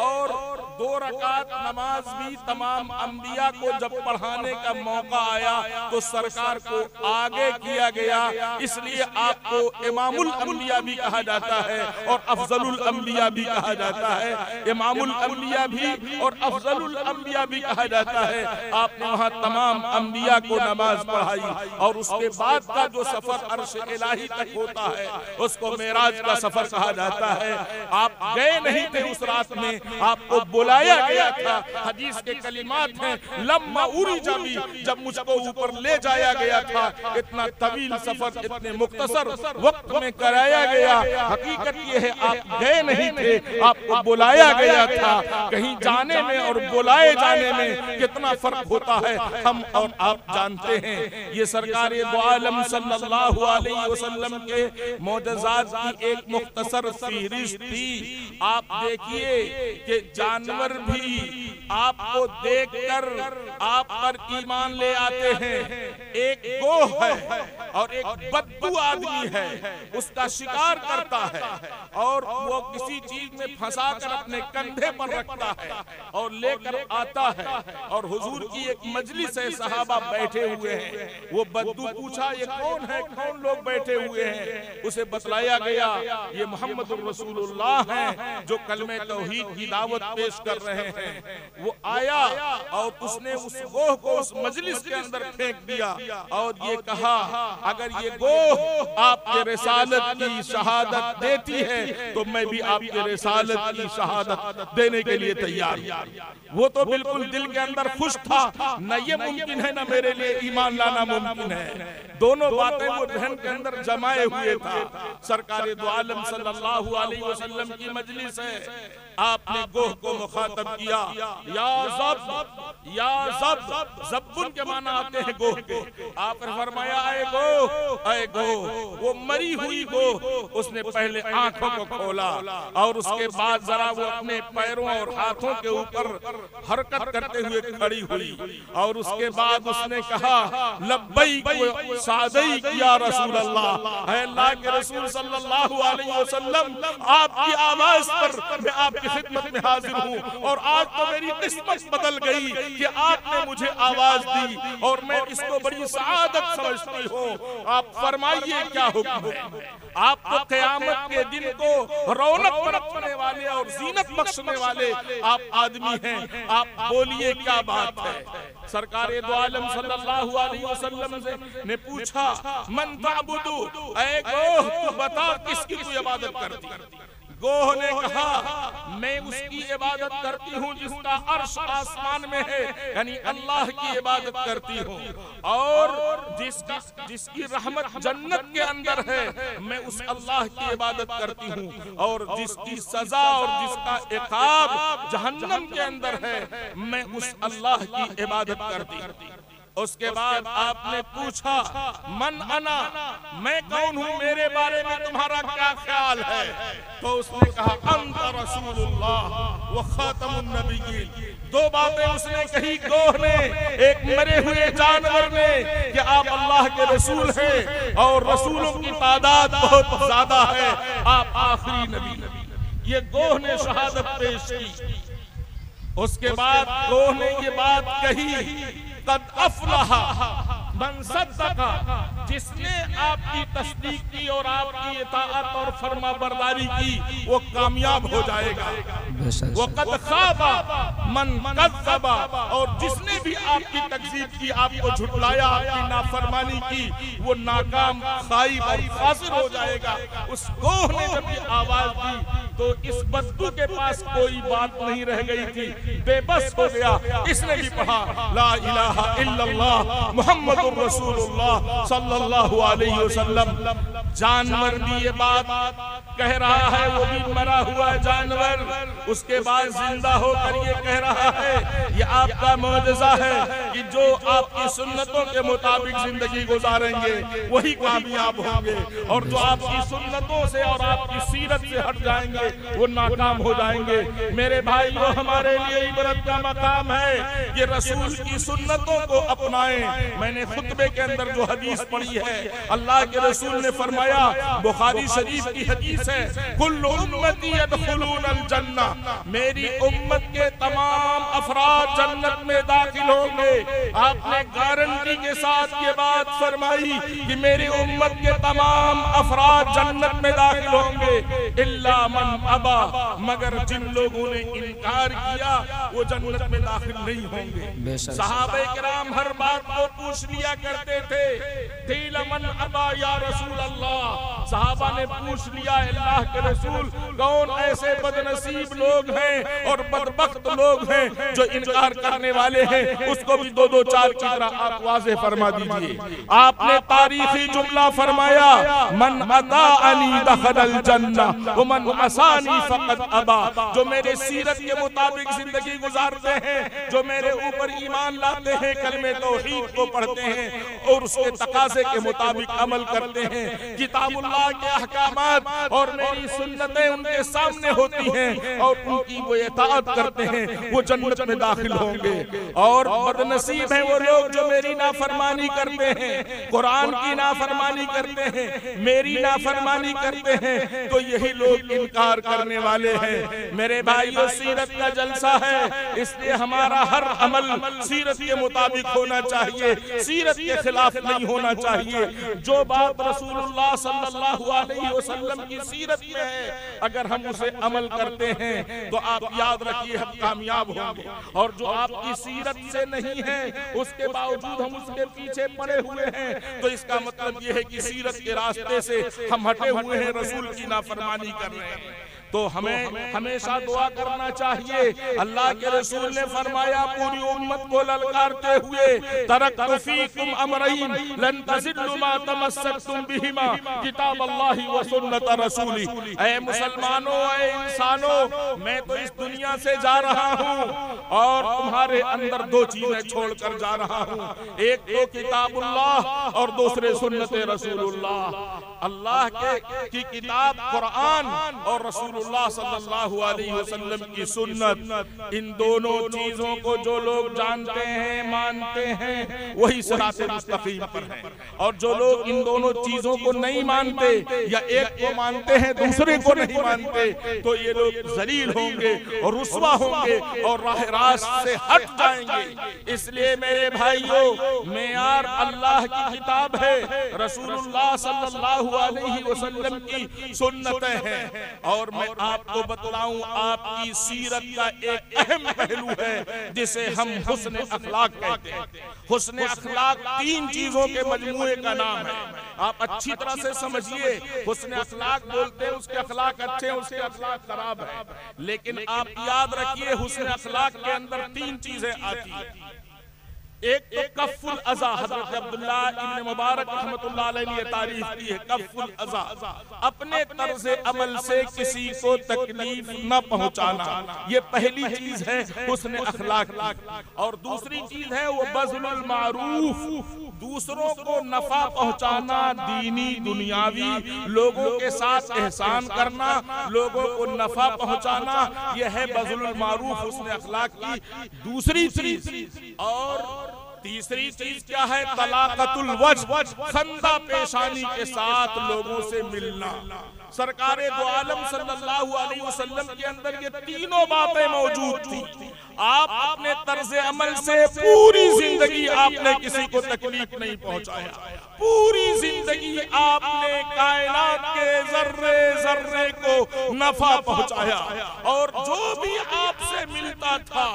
और 2 रकात नमाज भी तमाम अंबिया को जब पढ़ाने का मौका आया तो सरकार को आगे किया गया। इसलिए आपको इमामुल अंबिया भी कहा जाता है और अफजलुल अंबिया भी कहा जाता है। इमामुल अंबिया भी और अफजलुल अंबिया भी कहा जाता है। आपने वहाँ तमाम अंबिया को नमाज पढ़ाई और उसके बाद का जो सफर अर्श इलाही तक होता है उसको मेराज का सफर कहा जाता है। आप गए नहीं थे उस रात में, आपको बुलाया गया था। हदीस के कलिमात हैं, लम्मा उरी जबी, जब मुझको ऊपर ले जाया गया था, इतना तवील सफर इतने मुख्तसर वक्त में कराया गया। हकीकत ये है आप गए नहीं थे, आपको बुलाया गया था। कहीं जाने में और बुलाए जाने में कितना फर्क होता है हम और आप जानते हैं। ये सरकार दो आलम सल्लल्लाहु अलैहि वसल्लम के मोजज़ात की एक मुख्तसर फहरिस्त थी। आप देखिए कि जानवर भी आपको देखकर आप पर ईमान ले आते हैं। एक गोह है और एक बद्दू आदमी है, उसका शिकार करता है और वो किसी चीज में फंसा कर अपने कंधे पर रखता है और लेकर आता है। और हुजूर की एक मजलिस है, सहाबा बैठे हुए हैं। वो बद्दू पूछा ये कौन है, कौन लोग बैठे हुए हैं? उसे बतलाया गया ये मोहम्मदुर रसूलुल्लाह हैं जो कलमे तौहीद की दावत पेश कर रहे हैं। वो आया और उसने उस गोह को उस मजलिस के अंदर फेंक दिया और ये कहा अगर ये गोह आपके रिसालत की शहादत देती है तो मैं भी आपके रिसालत की शहादत देने के लिए तैयार हूं। वो तो बिल्कुल दिल के अंदर खुश था, न ये मुमकिन है न मेरे लिए ईमान लाना मुमकिन है। दोनों बातें वो जहन के अंदर जमाए हुए था। सरकार दो आलम सल्लल्लाहु अलैहि वसल्लम की मजलिस है, आपने गोह को मुखातब किया, या ज़ब, या ज़ब, ज़ब्बुन के माना आते हैं गोह के। आपने फरमाया आए गोह, आए गोह। वो मरी हुई गोह, उसने पहले आंखों को खोला और उसके बाद जरा वो अपने पैरों और हाथों के ऊपर हरकत करते हुए खड़ी हुई और उसके बाद उसने कहा लब्बैक व सादैक या रसूल अल्लाह, है अल्लाह के रसूल सल्लल्लाहु अलैहि वसल्लम, आपकी आवाज पर मैं आपकी खिदमत में हाजिर हूँ। और आज तो मेरी किस्मत बदल गई कि आपने मुझे आवाज दी और मैं इसको बड़ी सआदत समझती हूँ। आप फरमाइए क्या हुक्म है? आप तो क़यामत के दिन को रौनक बरसने वाले और जीनत बख्शने वाले आप आदमी हैं, आप बोलिए क्या बात है? सरकार दो आलम सल्लल्लाहु अलैहि वसल्लम से ने पूछा मन ताबुदु, ऐ गोह तू बता किसकी तू इबादत करती? गोह ने कहा मैं उसकी इबादत करती हूँ जिसका अर्श आसमान में है, यानी अल्लाह की इबादत करती हूँ। और जिसकी रहमत जन्नत के अंदर है मैं उस अल्लाह की इबादत करती हूँ। और जिसकी सजा और जिसका इक़ाब जहन्नम के अंदर है मैं उस अल्लाह की इबादत करती हूँ। उसके बाद आपने पूछा मन अना, मैं कौन हूँ, मेरे बारे में तुम्हारा क्या ख्याल है? तो उसने कहा अंत रसूलुल्लाह व खातमुन नबिय्यीन। दो बातें उसने कही गोह ने, एक मरे हुए जानवर ने कि आप अल्लाह के रसूल हैं और रसूलों की तादाद बहुत ज्यादा है, आप आखिरी नबी। ये गोह ने शहादत पेश की। उसके बाद गोह ने ये बात कही कद अफलहा मन सद्दका, जिसने आपकी तस्दीक की और आपकी इताअत और फरमाबरदारी की वो कामयाब हो जाएगा। वो कद खाबा मन कज़्ज़बा, और जिसने भी आपकी तकज़ीब की, आपको झुटलाया, आपकी नाफरमानी की, वो नाकाम, खाइब और खासिर हो जाएगा। उस गोह ने जब ये आवाज दी तो इस बद्दू के पास कोई बात नहीं रह गई थी, बेबस हो गया। इसने भी पढ़ा ला इलाहा इल्लल्लाह मुहम्मदुर रसूलुल्लाह सल्लल्लाहु अलैहि वसल्लम। जानवर भी ये बात कह रहा है, वो भी मरा हुआ जानवर, उसके बाद जिंदा होकर ये कह रहा है ये आपका मौजज़ा है कि जो आपकी सुन्नतों के मुताबिक जिंदगी गुजारेंगे वही कामयाब होंगे, और जो आपकी सुन्नतों से और आपकी सीरत से हट जाएंगे वो नाकाम हो जाएंगे। मेरे भाइयों, हमारे लिए इबरत का मकाम है कि रसूल की सुन्नतों को अपनाएं। मैंने खुतबे के अंदर जो हदीस पढ़ी है, अल्लाह के रसूल ने फरमाया, बुखारी शरीफ की हदीस है, कुल्लु उम्मती यदखुलूनल जन्ना, मेरी उम्मत के तमाम अफराद जन्नत में दाखिल होंगे। आपने गारंटी के साथ ये बात फरमाई कि मेरी उम्मत के तमाम अफराद जन्नत में दाखिल होंगे, इल्ला मन अबा, मगर जिन लोगों ने इनकार किया वो जन्नत में दाखिल नहीं होंगे। सहाबे किराम हर बात को पूछ लिया करते थे, दिल मन अबा या रसूल अल्लाह, सहाबा ने पूछ लिया, अल्लाह के रसूल, कौन ऐसे बदनसीब लोग हैं और बदबख्त लोग हैं जो इनकार करने वाले हैं, उसको भी दो दो चार की तरह आप वाज़ेह फरमा दीजिए। आपने तारीखी जुमला फरमाया, मन अताअनी दखलल जन्ना व मन असानी फक़द अबा। जो मेरे सीरत के मुताबिक जिंदगी गुजारते हैं, जो मेरे ऊपर ईमान लाते हैं, कलमे तौहीद को पढ़ते हैं और उसके तकाज़े के मुताबिक अमल करते हैं, किताबुल्लाह के अहकामात और मेरी सुन्नतें उनके सामने होती हैं और उनकी वो इताअत करते हैं, वो जन्नत में दाखिल होंगे। और बदनसीब हैं वो लोग जो मेरी नाफरमानी करते हैं, कुरान की नाफरमानी करते हैं, मेरी नाफरमानी करते हैं, तो यही लोग इनकार करने वाले हैं। मेरे भाइयों, सीरत का जलसा है, इसलिए हमारा हर अमल सीरत के मुताबिक होना चाहिए, सीरत के खिलाफ नहीं होना चाहिए। जो बात रसूलुल्लाह सल्लल्लाहु अलैहि वसल्लम की सीरत में है, अगर हम उसे अमल करते हैं तो आप याद रखिए हम कामयाब होंगे। और जो आपकी सीरत से नहीं है, उसके बावजूद हम उसके पीछे पड़े हुए हैं, तो इसका मतलब यह है कि सीरत के रास्ते से हम हटे हुए हैं, रसूल की नाफरमानी कर रहे हैं। तो हमें हमेशा दुआ करना चाहिए। अल्लाह के रसूल ने फरमाया, पूरी उम्मत को ललकारते हुए, तरक्तु फीकुम अमरैन लन तज़िल्लु मा तमस्सकतुम बिहिमा किताबल्लाहि व सुन्नत रसूली। ऐ मुसलमानों, ऐ इंसानों, मैं तो इस दुनिया से जा रहा हूँ और तुम्हारे अंदर दो चीजें छोड़कर जा रहा हूँ, एक तो किताबुल्लाह और दूसरे सुन्नत रसूलुल्लाह। अल्लाह की किताब कुरान और रसूलुल्लाह सल्लल्लाहु अलैहि वसल्लम की सुन्नत, इन दोनों चीजों को जो लोग जानते हैं, मानते हैं, वही सिराते मुस्तकीम पर हैं। और जो लोग इन दोनों चीजों को नहीं मानते या एक को मानते हैं दूसरे को नहीं मानते, तो ये लोग जलील होंगे और रुस्वा होंगे और राह रास्त से हट जाएंगे। इसलिए मेरे भाइयों, मेयार अल्लाह की किताब है, रसूलुल्लाह सल्लल्लाहु अलैहि वसल्लम की सुन्नतें हैं। और मैं आपको बतलाऊं, आपकी सीरत का एक अहम पहलू है जिसे हम हुस्न अखलाक कहते हैं। हुस्न अखलाक तीन चीजों के मजमूए का नाम है। आप अच्छी तरह से समझिए, हुस्न अखलाक बोलते हैं उसके अखलाक अच्छे हैं, उसके अखलाक खराब है। लेकिन आप याद रखिए, हुस्न अखलाक के अंदर तीन चीजें आती हैं। एक तो कफ़ुल अज़ा, हज़रत अब्दुल्ला इब्न मुबारक रहमतुल्लाह अलैहि ने तारीफ की है। कफ़ुल अज़ा, अपने तर्ज़े अमल से किसी को तकलीफ न पहुंचाना, ये पहली चीज है हुस्न अखलाक की। और दूसरी चीज है वो बज़लुल मारूफ, दूसरों को नफा पहुंचाना, दीनी दुनियावी, लोगों के साथ एहसान करना, लोगों को नफा पहुंचाना, यह है बज़लुल मारूफ, हुस्न अखलाक की दूसरी चीज। और तीसरी चीज क्या है? तलाक़तुल वज्ह, खंदा पेशानी के साथ लोगों से मिलना। सरकारे दो आलम सल्लल्लाहु अलैहि वसल्लम के अंदर ये तीनों बातें मौजूद थी। आप अपने तर्ज़े अमल से पूरी जिंदगी आपने किसी को तकलीफ नहीं पहुंचाया, पूरी जिंदगी आपने कायनात के जर्रे जर्रे को नफा पहुंचाया। और जो भी आपसे मिलता था,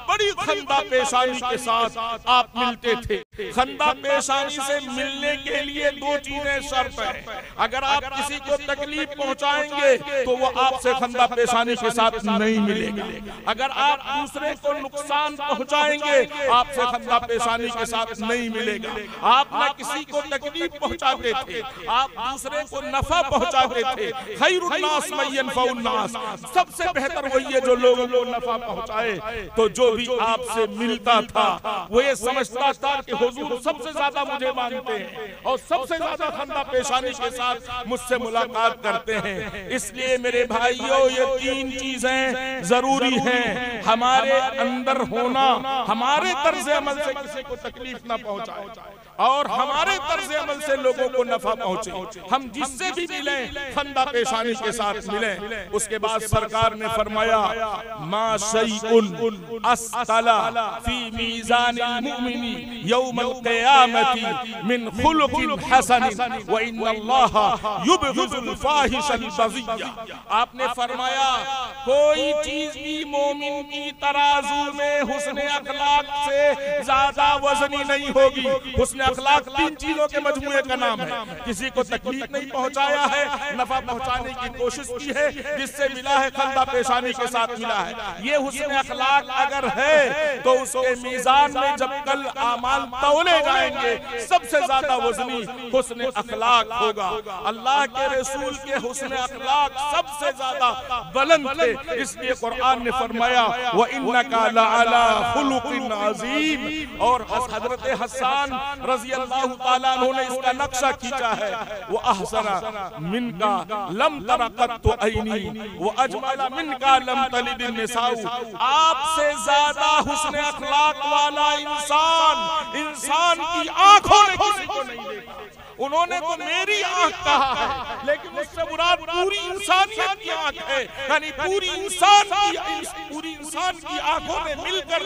बड़ी खंदा पेशानी के साथ आप मिलते थे। खंदा पेशानी से मिलने के लिए दो चीजें शर्त है। अगर आप किसी को तकलीफ पहुंचाएंगे तो वो आपसे खंदा पेशानी के साथ नहीं मिलेगा। अगर आप दूसरे को नुकसान पहुंचाएंगे, आपसे खंदा पेशानी के साथ नहीं मिलेगा। आप न किसी को तकलीफ पहुंचाते थे, आप दूसरे को नफा पहुंचाते थे। खैरुन्नास मन यनफउन्नास, सबसे बेहतर वही है जो लोगों को नफा पहुंचाए। तो जो भी आपसे मिलता था वो ये समझता था कि हुजूर सबसे ज्यादा मुझे मानते हैं और सबसे ज्यादा खंदा पेशानी के साथ मुझसे मुलाकात करते हैं। इसलिए मेरे भाइयों, ये तीन चीजें जरूरी हैं हमारे अंदर होना, हमारे तर्ज अमल से किसी को तकलीफ ना पहुंचाए और हमारे तर्ज अमल से लोगों को नफा पहुंचे। हम जिससे भी मिलें खंदा पेशानी के साथ मिलें। उसके बाद सरकार ने फरमाया, मा शैउन अस्तला फी मीज़ानिल मुमिनी यौमल क़ियामती मिन खुलुक़िन हसन व इन्नल्लाहा युबग़िज़ुल फ़ाहिशल बज़िय्या। आपने फरमाया, कोई चीज भी मोमिन की तराजू में हुस्न अखलाक से ज्यादा वजनी नहीं होगी। हुस्न अखलाक तीन चीजों के मजमूए का नाम है। किसी को तकलीफ नहीं पहुंचाया है, नफा पहुंचाने की कोशिश की है, जिससे मिला है खंदा पेशानी के साथ मिला है। ये हुस्न अखलाक अगर है तो उसके मीजान में जब कल आमाल तौले जाएंगे सबसे ज्यादा वजनी हुस्न अखलाक होगा। अल्लाह के रसूल के हुस्न अखलाक सबसे ज्यादा बुलंद थे, इसलिए कुरान ने फरमाया व इन्नका लअला खुलुकिन अज़ीम। और हजरत हसन रज़ी अल्लाह ताला अन्हु ने इसका नक्शा खींचा है, वो अहसना मिनका लम तरा कत्तु ऐनी व अजमला मिनका लम तलिद निसाउ। आपसे ज्यादा हुस्न अखलाक वाला इंसान की आंखों ने किसी को नहीं देखा। उन्होंने तो मेरी आंख कहा है, लेकिन उससे मुराद पूरी इंसानियत की आंख है, यानी पूरी इंसान की आंखों में मिलकर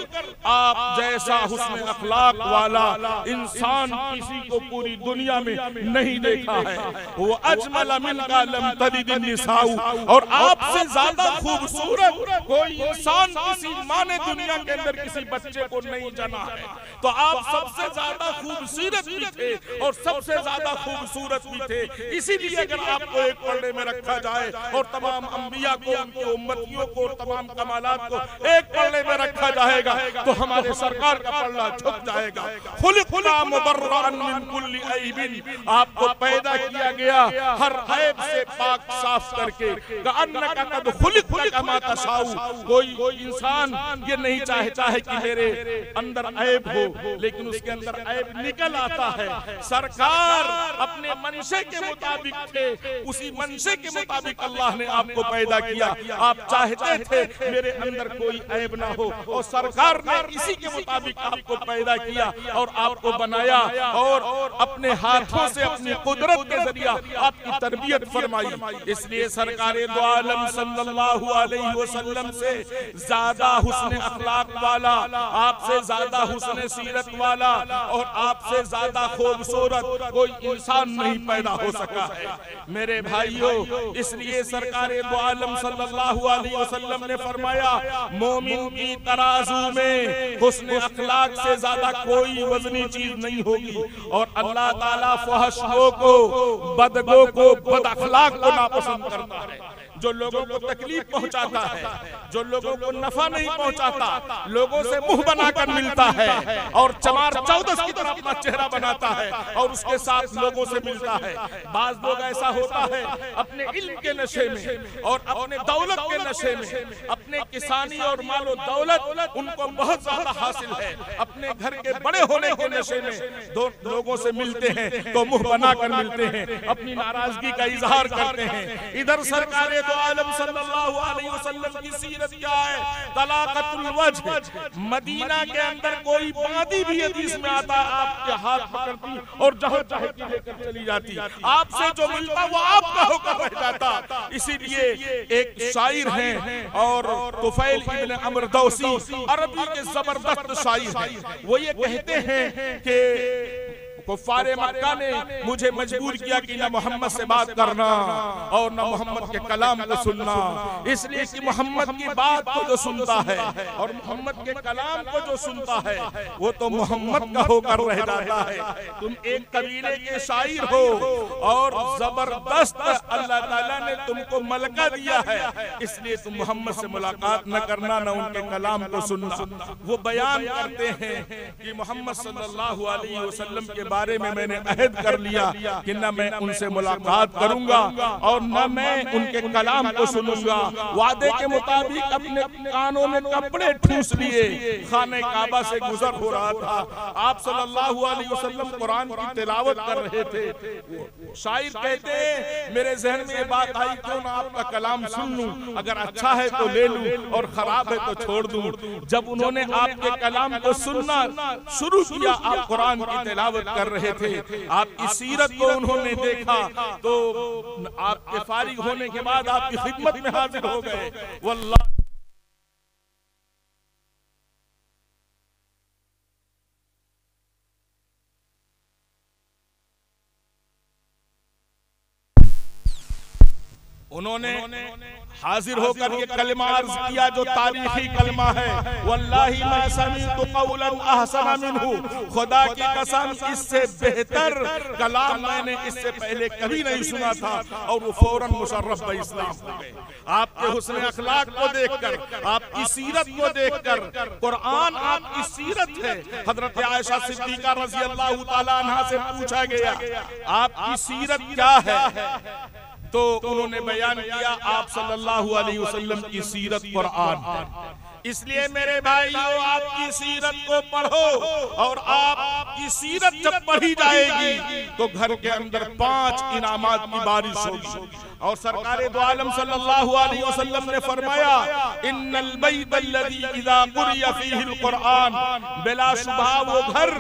आप जैसा हुस्न अखलाक वाला इंसान किसी को पूरी दुनिया में नहीं देखा है। वो अजमल मिनका लम तलिद निसाउ। और आपसे ज्यादा खूबसूरत कोई इंसान किसी माँ ने दुनिया के अंदर किसी बच्चे को नहीं जना है। तो आप सबसे ज्यादा खूबसूरत भी थे और सबसे ज्यादा खूबसूरत भी थे। इसीलिए अगर आपको एक पलड़े में रखा जाए और तमाम अंबिया को, उनके उम्मतियों को, तमाम कमालात को एक पलड़े में रखा जाएगा तो हमारे सरकार का पलड़ा झुक जाएगा। खुलिक़ना मुबर्रअन मिन कुल्ली ऐबिन, आपको पैदा किया गया हर ऐब से पाक साफ करके। कअन्नका कद खुलिक़ता कमा तशाउ। कोई इंसान ये नहीं चाहता है कि मेरे अंदर ऐब हो, लेकिन उसके अंदर ऐब निकल आता है। सरकार अपने मनशे के मुताबिक थे, उसी मनशे के मुताबिक अल्लाह ने आपको पैदा किया। आप चाहते थे मेरे अंदर कोई ऐब ना हो, और सरकार ने इसी के मुताबिक आपको पैदा किया और आपको बनाया और अपने हाथों से अपनी कुदरत के जरिए आपकी तरबियत फरमाई। इसलिए सरकार दो आलम सल्लल्लाहु अलैहि वसल्लम से ज्यादा हुस्न अखलाक वाला, आपसे ज्यादा हुस्न सीरत वाला और आपसे ज्यादा खूबसूरत कोई इंसान नहीं पैदा हो सका है मेरे भाइयों। इसलिए सरकार दो आलम सल्लल्लाहु अलैहि वसल्लम ने फरमाया मोमिन की तराजू में हुस्न अखलाक से ज्यादा कोई वजनी चीज नहीं होगी। और अल्लाह ताला फहशगो को, बदगो को, बद अखलाक को नापसंद करता है। जो लोगों को तकलीफ पहुंचाता है, जो लोगों को नफा नहीं पहुंचाता, लोगों से मुंह बनाकर मिलता है और चमार चौदस की तरह अपना चेहरा बनाता है और उसके साथ लोगों से मिलता है। बाज लोग ऐसा होता है अपने इल्म के नशे में और अपने दौलत के नशे में, अपने किसानी और मालो दौलत उनको बहुत ज्यादा हासिल है, अपने घर के बड़े होने के नशे में दो लोगों से मिलते हैं तो मुंह बनाकर मिलते हैं, अपनी नाराजगी का इजहार करते हैं। इधर सरकार दो आलम सल्लल्लाहु अलैहि वसल्लम की सीरत क्या है? तलाक़तुल वज्ह। मदीना के अंदर कोई बादी भी हदीस में आता है आपके हाथ पकड़ती और जहां चाहती लेकर चली जाती, आपसे जो मिलता वो आपका होकर रह जाता। इसीलिए एक शायर हैं और तुफैल इब्न अम्र दौसी अरबी के जबरदस्त शायर हैं, वो ये कहते हैं कि कुफ्फारे मक्का ने मुझे मजबूर किया कि न मोहम्मद से बात करना और न मोहम्मद के कलाम को सुनना, इसलिए कि मोहम्मद की बात को जो सुनता है और मोहम्मद के कलाम को जो सुनता है वो तो मोहम्मद का होकर रह जाता है। तुम एक कबीले के शायर हो और जबरदस्त अल्लाह ताला ने तुमको मलका दिया है, इसलिए तुम मोहम्मद से मुलाकात न करना, न उनके कलाम को सुनना। वो बयान करते हैं कि मोहम्मद सल्लल्लाहु अलैहि वसल्लम के बारे में मैंने अहद कर लिया कि न मैं उनसे मुलाकात करूंगा और न मैं उनके कलाम को सुनूंगा। वादे के मुताबिक अपने कानों में कपड़े ठूस लिए खाने काबा से गुजर हो रहा था। आप सल्लल्लाहु अलैहि वसल्लम कुरान की तिलावत कर रहे थे। शायर कहते मेरे जहन में ये बात आई क्यों ना आपका कलाम सुन लूं, अगर अच्छा है तो ले लूं और खराब है तो छोड़ दूं। जब उन्होंने आपके कलाम को सुनना शुरू किया, आप कुरान की तिलावत कर रहे थे, आपकी सीरत को उन्होंने देखा तो आपके फारिग होने के बाद आपकी खिदमत में हाजिर हो गए। वल्लाह उन्होंने हाजिर होकर ये कलमा अर्ज किया जो तारीखी कलमा है, वल्लाही मा समीअतु क़ौलन अहसन मिन्हु, खुदा की कसम इससे बेहतर कलाम मैंने इससे पहले कभी नहीं सुना था। और वो फौरन मुशर्रफ ब इस्लाम हो गए। आपके हुस्न अखलाक को देखकर, आपकी सीरत को देखकर, कुरान आपकी सीरत है। हजरत आयशा सिद्दीका रज़ी अल्लाह तआला अन्हा से पूछा गया आपकी सीरत क्या है, तो उन्होंने बयान किया आप सल्लल्लाहु अलैहि वसल्लम की सीरत कुरान है। इसलिए मेरे भाइयों, आपकी सीरत को पढ़ो, और आपकी सीरत जब पढ़ी जाएगी तो घर के अंदर 5 इनामात की बारिश होगी। और सरकारे दो आलम सल्लल्लाहु अलैहि वसल्लम ने फरमाया, इन्नल बैतल्लज़ी इज़ा क़ुरिया फ़ीहिल क़ुरआन, बिलाशुबहा वो घर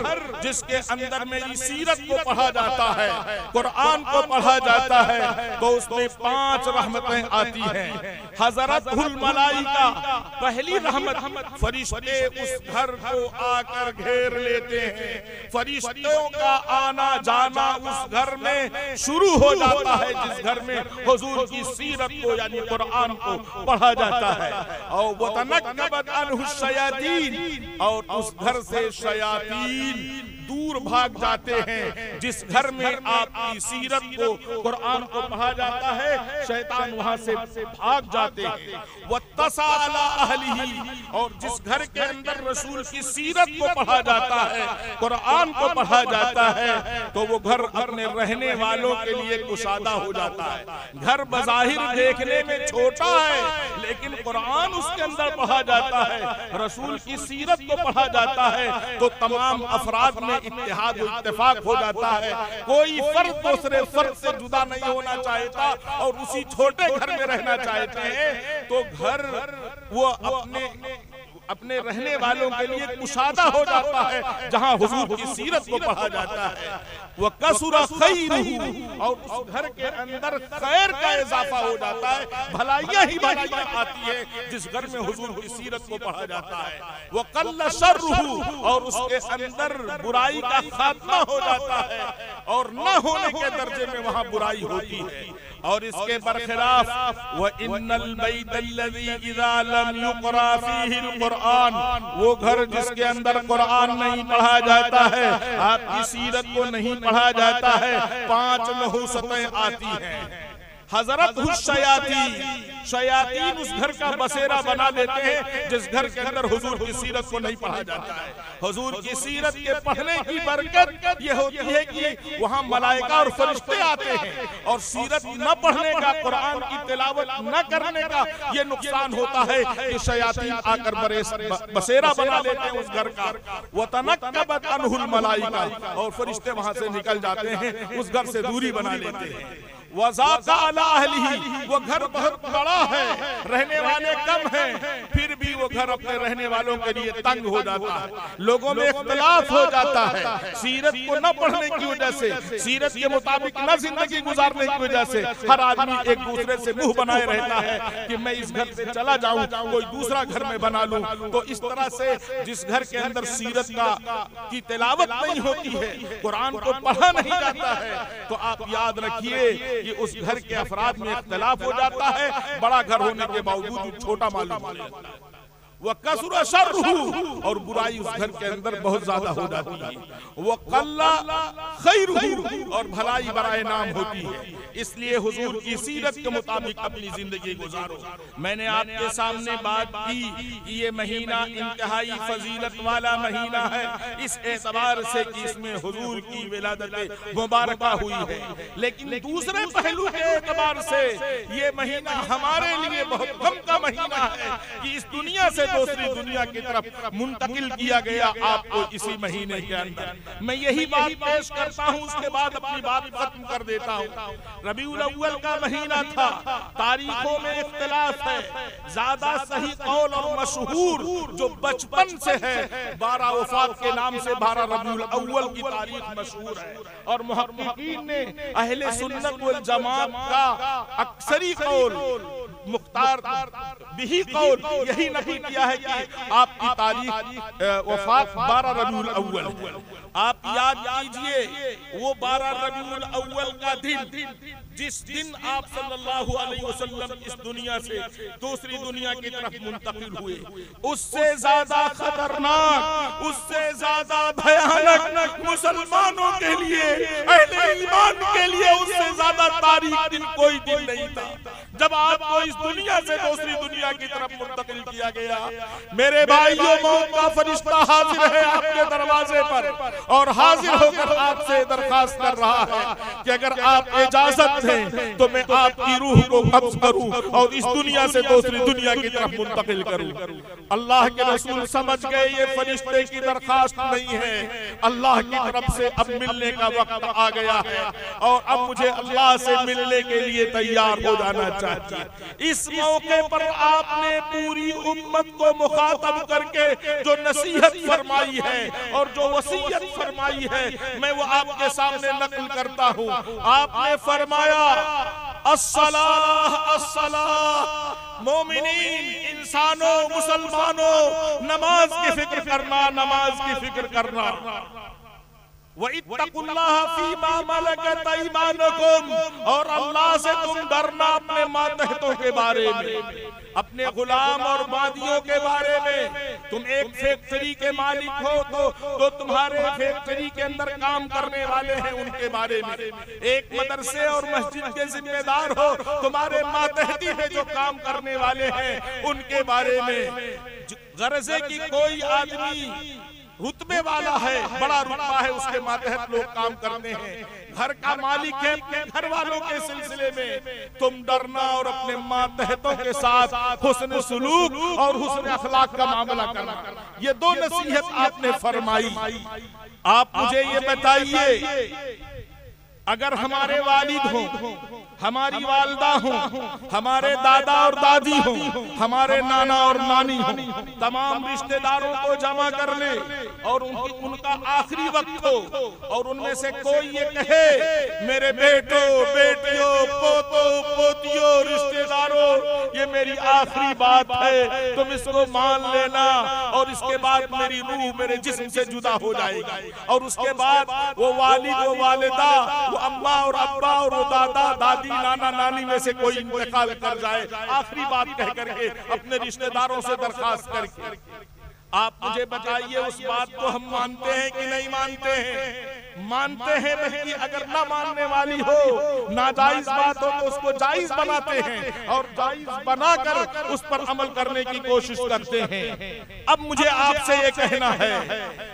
जिसके अंदर मेरी सीरत को पढ़ा जाता है, कुरान को पढ़ा जाता है, तो उसमें 5 रहमतें आती हैं। हज़रतुल मलाइका, पहली रहमत, फरिश्ते उस घर को आकर घेर लेते हैं। फरिश्तों का आना जाना उस घर में शुरू हो जाता है जिस घर में हुजूर की सीरत को यानी कुरान को पढ़ा जाता है। और वो तनक्कबत अन्हु शयातीन, और उस घर से शयातीन दूर भाग जाते हैं। जिस घर में आपकी सीरत को कुरान को पढ़ा जाता है, शैतान वहां से भाग जाते हैं। वत्तसा अला अहलिही, और जिस घर के अंदर रसूल की सीरत को पढ़ा जाता है, कुरान को पढ़ा जाता है, तो वो घर अपने रहने वालों के लिए कुशादा हो जाता है। घर बज़ाहिर देखने में छोटा है, लेकिन कुरान उसके अंदर पढ़ा जाता है, रसूल की सीरत को पढ़ा जाता है, तो तमाम अफराद में इत्तेहाद और इत्तेफाक हो जाता है। कोई फर्द दूसरे फर्द से जुदा नहीं होना चाहता और उसी छोटे घर में रहना चाहते हैं। तो घर वो अपने रहने वालों के लिए कुशादा हो जाता है जहां हुजूर की सीरत को पढ़ा जाता है। वह कसुरा खैरुहु, और उस घर के अंदर खैर का इजाफा हो जाता है, भलाइयां ही भलाइयां आती है जिस घर में हुजूर की सीरत को पढ़ा जाता है। वह कल्ल शर्रुहु, और उसके अंदर बुराई का खात्मा हो जाता है और न होने के दर्जे में वहां बुराई होती है। और इसके बरखिलाफ वह इन्नल बैतल्लज़ी इज़ा लम युक़रा फ़ीहिल क़ुरआन, वो घर जिसके अंदर कुरान नहीं पढ़ा जाता है, आपकी सीरत को नहीं पढ़ा जाता है, 5 नहुसतें आती हैं। हज़रतुल शयातीन उस घर का बसेरा बना लेते हैं जिस घर के अंदर हुजूर की सीरत को नहीं पढ़ा जाता है। हुजूर की सीरत के पढ़ने की बरकत ये होती है कि वहाँ मलाइका और फरिश्ते आते हैं, और सीरत न पढ़ने का, कुरान की तिलावत न करने का ये नुकसान होता है कि शयातीन आकर बसेरा बना लेते हैं उस घर का। व तनक्कबत अन्हुल मलाइका, और फरिश्ते वहाँ से निकल जाते हैं, उस घर से दूरी बना लेते हैं। वज़ाक़ा अला अहलिही, वो घर बहुत बड़ा है, रहने वाले कम हैं, फिर भी वो घर अपने रहने वालों के लिए तंग हो जाता है। लोगों में इख्तिलाफ हो जाता है सीरत को न पढ़ने की वजह से, सीरत के मुताबिक न जिंदगी गुजारने की वजह से। हर आदमी एक दूसरे से मुंह बनाए रहता है कि मैं इस घर से चला जाऊं, कोई दूसरा घर में बना लूं। तो इस तरह से जिस घर के अंदर सीरत की तिलावत नहीं होती है, कुरान को पढ़ा नहीं जाता है, तो आप याद रखिए कि उस घर के अफराद में इख्तिलाफ हो जाता है, बड़ा घर होने के बावजूद छोटा मालूम हो जाता है। वह कसुरा शर्रुहु, और बुराई उस घर के अंदर बहुत ज्यादा हो जाती है। वह कल्ला खैरुहु, और भलाई बराए नाम होती है। इसलिए हुजूर की सीरत के मुताबिक अपनी जिंदगी गुजारो। मैंने आपके सामने बात की कि ये महीना इंतहाई फजीलत वाला महीना है, इस एतबार से कि इसमें हुजूर की विलादत मुबारका हुई है। लेकिन दूसरे पहलू के एतबार से ये महीना हमारे लिए बहुत गम का महीना है कि इस दुनिया से दूसरी दुनिया की तरफ मुंतकिल किया गया आपको इसी महीने के अंदर। मैं यही बात पेश करता हूँ, उसके बाद अपनी बात खत्म कर देता हूँ। रबीउल अव्वल का महीना था, तारीखों में इख्तिलाफ है, ज्यादा सही कौल और मशहूर जो बचपन से है 12 वफात के नाम से 12 रबीउल अव्वल की तारीख मशहूर है। और मुहक्किकीन ने अहले सुन्नत वल जमात का अक्सरी कौल मुख्तार बिही कौल, यही नकल किया है कि आपकी तारीख वफात 12 रबीउल अव्वल। आप याद कीजिए वो 12 रबीउल अव्वल का दिन जिस दिन आप सल्लल्लाहु अलैहि वसल्लम इस दुनिया से दूसरी दुनिया की तरफ मुंतकिल हुए, उससे ज्यादा खतरनाक, उससे ज्यादा भयानक मुसलमानों के लिए, अहले ईमान के लिए उससे ज्यादा तारीख दिन कोई दिन नहीं था जब आपको इस दुनिया से दूसरी दुनिया की तरफ मुंतकिल किया गया। मेरे भाइयों, मौत का फरिश्ता हाजिर है आपके दरवाजे पर और हाजिर होकर आपसे दरखास्त कर रहा है कि अगर आप इजाजत दें तो मैं आपकी रूह को कब्ज करूं और इस दुनिया से दूसरी दुनिया की तरफ मुंतकिल करूं। अल्लाह के रसूल समझ गए ये फरिश्ते की दरखास्त नहीं है, अल्लाह की तरफ से अब मिलने का वक्त आ गया है और अब मुझे अल्लाह से मिलने के लिए तैयार हो जाना चाहिए। इस मौके पर आपने पूरी उम्मत को मुखातब करके जो नसीहत फरमाई है और जो वसीयत फरमाई है, मैं वो आपके सामने नकल करता हूँ। आपने फरमाया, अस्सलाह अस्सलाह, मोमिनीन, इंसानों, मुसलमानों, नमाज की फिक्र करना, नमाज की फिक्र करना। वइत्तकुल्लाह फीमा मलकत ऐमानुकुम, और अल्लाह से तुम डरना अपने मातहतों के बारे में, अपने गुलाम और बादियों के बारे में। तुम एक फैक्ट्री के मालिक हो तो तुम्हारे फैक्ट्री के अंदर काम करने वाले हैं उनके बारे में। एक मदरसे और मस्जिद के जिम्मेदार हो, तुम्हारे मातहती में जो काम करने वाले हैं उनके बारे में। गरजे की कोई आदमी रुतबे वाला है, बड़ा रुतबा है, उसके मातहत लोग काम करते हैं, घर का मालिक है, अपने घर वालों के सिलसिले में तुम डरना और अपने मातहतों के साथ हुस्न सुलूक और हुस्न अखलाक का मामला करना। ये दो नसीहत आपने फरमाई। आप मुझे ये बताइए, अगर हमारे वालिद हों, हमारी वालदा हों, हमारे दादा और दादी हों, हमारे नाना और नानी हों, तमाम रिश्तेदारों को जमा कर ले और उनका आखिरी वक्त हो और उनमें से कोई ये कहे, मेरे बेटों, बेटियों, पोतों, पोतियों, रिश्तेदारों, ये मेरी आखिरी बात है, तुम इसको मान लेना और इसके बाद मेरी रूह मेरे जिस्म से जुदा हो जाएगी। और उसके बाद वो वालिद, वो वालिदा, वो अम्मा और अब्बा और वो दादा दादी, नाना नानी में से कोई इंतकाल कर जाए, आखिरी बात कह करके अपने रिश्तेदारों से दरखास्त करके। आप मुझे बताइए, उस बात को हम मानते हैं कि नहीं मानते हैं? मानते हैं, बल्कि अगर ना मानने वाली हो, नाजायज बात हो तो उसको जायज बनाते हैं और जायज बनाकर उस पर अमल करने की कोशिश करते हैं। अब मुझे आपसे ये कहना है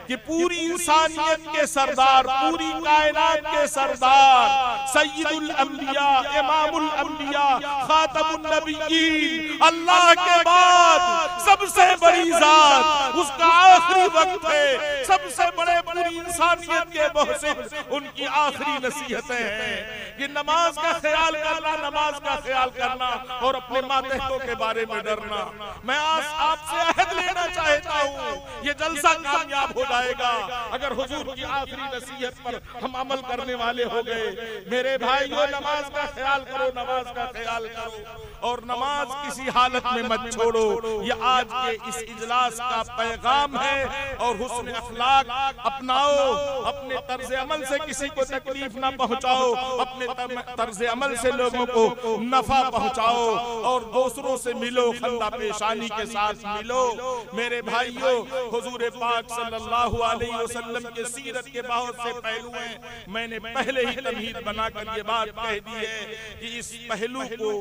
कि पूरी इंसानियत के सरदार, पूरी कायनात के सरदार, सय्यदुल अंबिया, इमामुल अंबिया, खातमुन नबिय्यीन, अल्लाह के बाद सबसे बड़ी जात, उसका आखिरी वक्त है, सबसे बड़े पूरी इंसानियत के मोहसिन, उनकी आखिरी नसीहतें हैं कि नमाज का ख्याल करना, नमाज का ख्याल करना और अपने मातहतों के बारे में डरना। मैं आज आपसे अहद लेना चाहता हूँ, ये जलसा कामयाब हो जाएगा अगर हुजूर की आखिरी नसीहत पर हम अमल करने वाले हो गए। मेरे भाइयों, नमाज का ख्याल करो, नमाज का ख्याल करो और नमाज किसी हालत में मत छोड़ो। ये आज के इस इजलास का पैगाम है। और हुस्न अखलाक अपनाओ, अपने तर्ज अमल से किसी को तकलीफ ना पहुंचाओ, अपने तर्ज अमल से लोगों को नफा पहुंचाओ और दूसरों से मिलो, खंदा पेशानी के साथ मिलो। मेरे भाइयों, हुजूर पाक सल्लल्लाहु अलैहि वसल्लम के सीरत के बहुत से पहलू हैं। मैंने पहले ही तमहीद बनाकर ये बात कह दी है कि इस पहलू को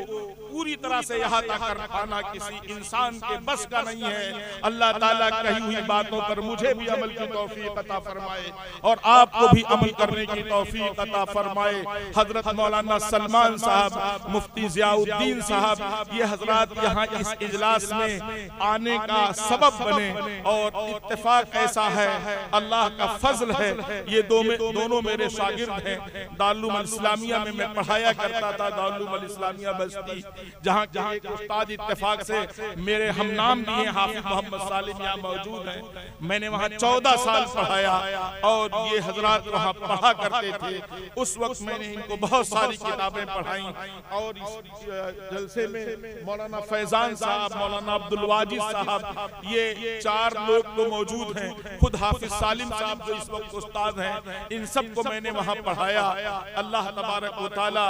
पूरी तरह से अहाता कर पाना किसी इंसान के बस का नहीं है। अल्लाह ताला कही हुई बातों पर मुझे भी अमल की तौफीक अता फरमाए और आपको भी अमल करने की तौफीक अता फरमाए। हजरत मौलाना सलमान साहब, मुफ्ती जियाउद्दीन साहब, ये हजरात यहाँ इस इजलास में आने का सबब बने। और इत्तेफाक ऐसा है, अल्लाह का फजल है, ये दोनों मेरे शागिर्द हैं। दारुल इस्लामिया में मैं पढ़ाया करता था, दारुल इस्लामिया बस्ती, जहाँ के एक उस्ताद इत्तेफाक से मेरे हमनाम भी हैं, हाफिज मोहम्मद सालिम यहाँ मौजूद हैं। मैंने वहाँ 14 साल पढ़ाया और ये हजरात वहाँ पढ़ा करते थे। उस वक्त मैंने इनको बहुत सारी किताबें पढ़ाई। और इस जलसे में मौलाना फैजान साहब, मौलाना अब्दुल वाजिद साहब, ये 4 लोग तो मौजूद हैं। खुद हाफिज सालिम साहब जो इस वक्त उस्ताद हैं, इन सब को मैंने वहाँ पढ़ाया। अल्लाह तबारक व तआला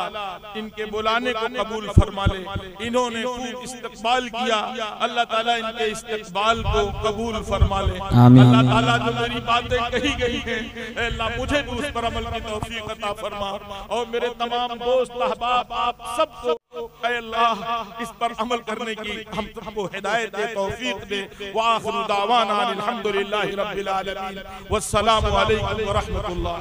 इनके बुलाने को कबूल फरमा ले। इन्होंने खूब इस्तकबाल किया, अल्लाह ताला इनके इस्तकबाल को कबूल फरमा ले। अल्लाह ताला जो मेरी बातें कही गई हैं, अल्लाह मुझे भी उस पर अमल की तौफीक अता फरमा। और मेरे तमाम दोस्त अहबाब, आप सबको अल्लाह इस पर अमल करने की हम सबको हिदायत दे, तौफीक दे। व आखिरु दावाना अल्हम्दुलिल्लाहि रब्बिल आलमीन, वस्सलामु अलैकुम व रहमतुल्लाह।